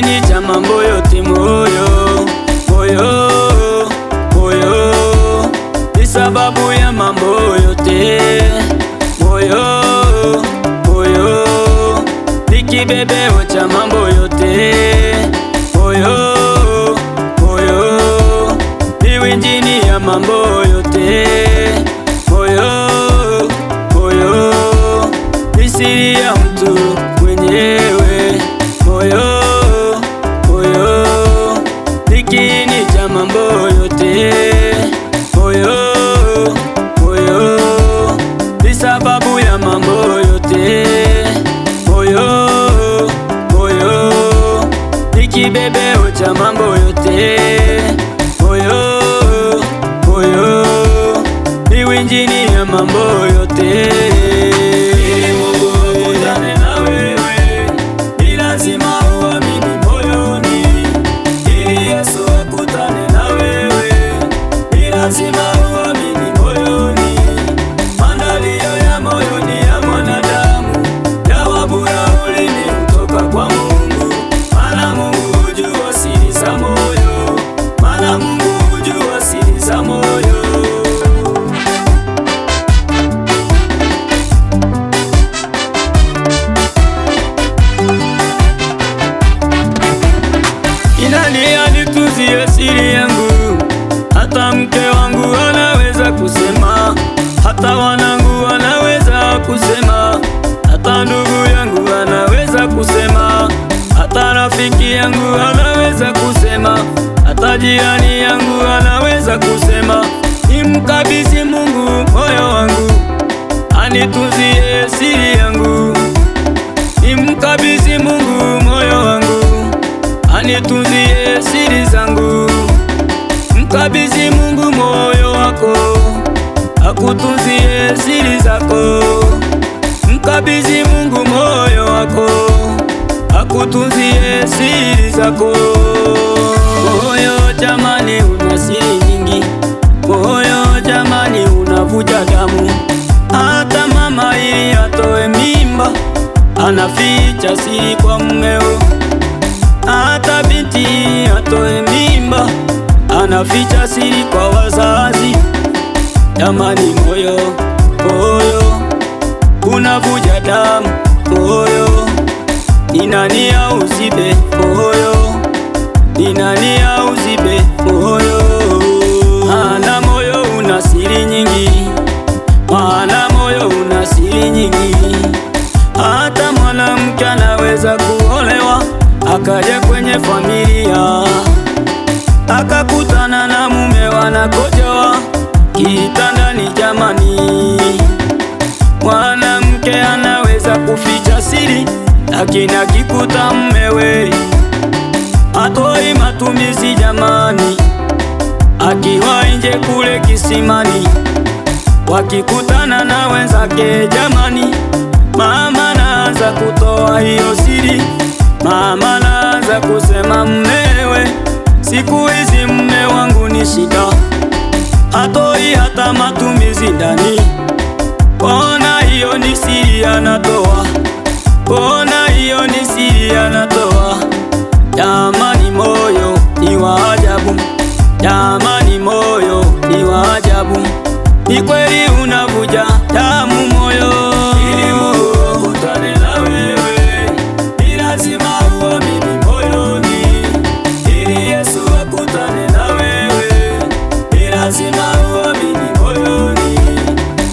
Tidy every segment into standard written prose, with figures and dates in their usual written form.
kiini cha mambo yote. Moyo, moyo, moyo ni sababu ya mambo yote. Moyo, moyo ni kibebeo cha mambo yote. Moyo, moyo ni injini ya mambo yote. Moyo, moyo ni siri ya mtu mwenyewe. Moyo, moyo ni kiini cha mambo yote. Moyo, moyo ni sababu ya mambo yote. Moyo, moyo ni kibebeo cha mambo yote. Moyo, moyo ni injini ya mambo yote. Ili Mungu akutane na wewe, ni lazima uamini moyoni. Ili Yesu akutane na wewe, ni lazima uamini moyoni. Maandalio ya moyoni ya mwanadamu, jawabu la ulimi hutoka kwa Mungu. Maana Mungu hujua siri za moyo, maana Mungu hujua siri za moyo. Nani anitunzie siri yangu? Hata mke wangu anaweza kusema, hata wanangu wanaweza kusema, hata ndugu yangu anaweza kusema, hata rafiki yangu anaweza kusema, hata jirani yangu anaweza kusema. Nimkabidhi Mungu moyo wangu, anitunzie siri yangu. Nimkabidhi Mungu moyo wangu, anitunzie siri zangu. Mkabidhi Mungu moyo wako, akutunzie siri zako. Mkabidhi Mungu moyo wako, akutunzie siri zako. Moyo jamani, una siri nyingi. Moyo jamani, unavuja damu. Hata mama ili atoe mimba, anaficha siri kwa mmeo. Hata binti atoe mimba, anaficha siri kwa wazazi. Jamani, moyo, moyo unavuja damu. Moyo ni nani auzibe? Moyo ni nani auzibe? Moyo maana moyo una siri nyingi, maana moyo una siri nyingi. Hata mwanamke anaweza kuolewa, akaja kwenye familia, akakutana na mume wanakojoa kitandani. Jamani, mwanamke anaweza kuficha siri, lakini akikuta mmewe hatoi matumizi. Jamani, akiwa nje kule kisimani, wakikutana na wenzake, jamani, mama anaanza kutoa hiyo siri. Mama anaanza kusema, mmewe, siku hizi mme wangu ni shida, hatoi hata matumizi ndani. Ona hiyo ni siri anatoa, ona hiyo ni siri anatoa. Jamani, moyo ni wa ajabu, jamani, moyo ni wa ajabu. Ni kweli unavuja damu moyo. Ili Mungu akutane na wewe, ni lazima uamini moyoni. Ili Yesu akutane na wewe, ni lazima uamini moyoni.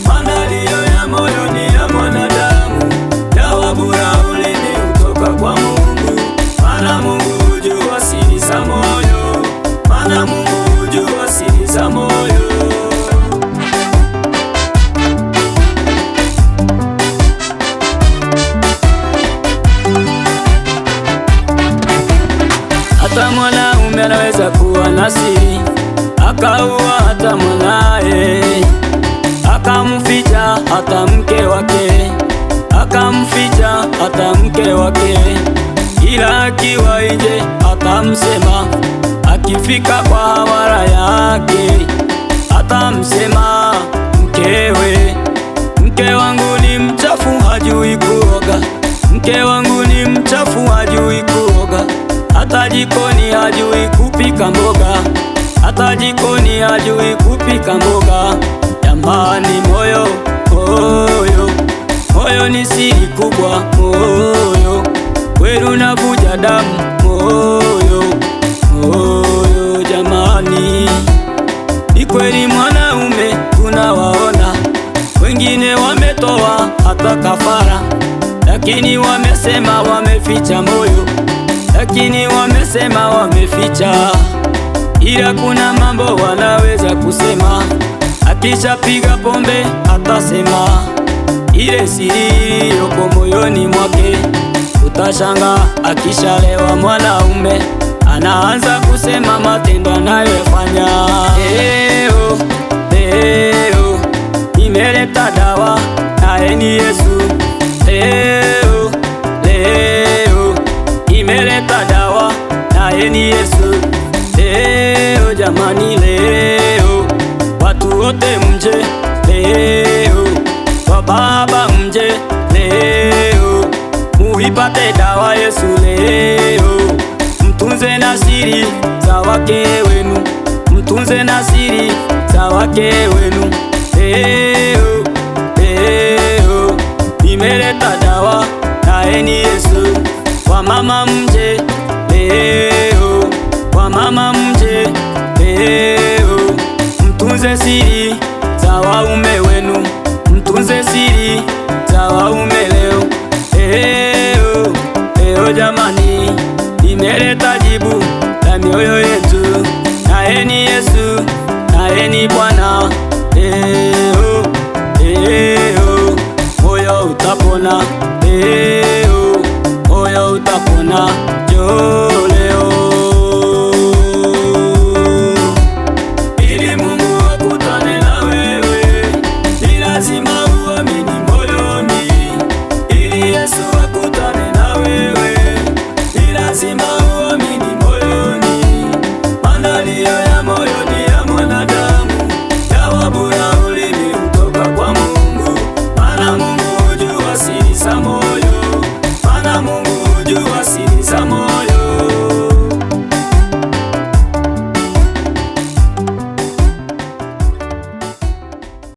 Maandalio ya moyoni ya mwanadamu, jawabu la ulimi hutoka kwa Mungu. Maana Mungu hujua siri za moyo, maana Mungu hujua siri za moyo. Hata mwanaume anaweza kuwa na siri, akaua hata mwanae, akamficha hata mke wake, akamficha hata mke wake. Ila akiwa nje atamsema, akifika kwa hawara yake atamsema mkewe, mke wangu ni mchafu hajui kuoga, mke wangu ni mchafu hajui kuoga. hata jikoni hajui kupika mboga, hata jikoni hajui kupika mboga. Jamani, moyo moyo moyo ni siri kubwa, moyo kweli unavuja damu, moyo moyo. Jamani, ni kweli mwanaume tunawaona wengine wametoa hata kafara, lakini wamesema wameficha moyo, lakini wamesema wameficha, ila kuna mambo wanaweza kusema. Akishapiga pombe atasema ile siri yoko moyoni mwake. Utashanga akishalewa mwanaume anaanza kusema matendo anayofanya. Leo leo nimeleta dawa, naye ni Yesu. Leo leo nimeleta dawa, naye ni Yesu. Leo jamani, leo watu wote mje, leo kwa Baba mje, leo muipate dawa Yesu. Leo mtunze na siri za wake wenu, mtunze na siri za wake wenu. Leo leo nimeleta dawa, naye ni Yesu. Kwa mama mje leo, kwa mama mje leo, mtunze siri za waume wenu, mtunze siri za waume leo. Leo leo jamani, nimeleta jibu la mioyo yetu, naye ni Yesu, naye ni Bwana. Leo leo moyo utapona, leo moyo utapona.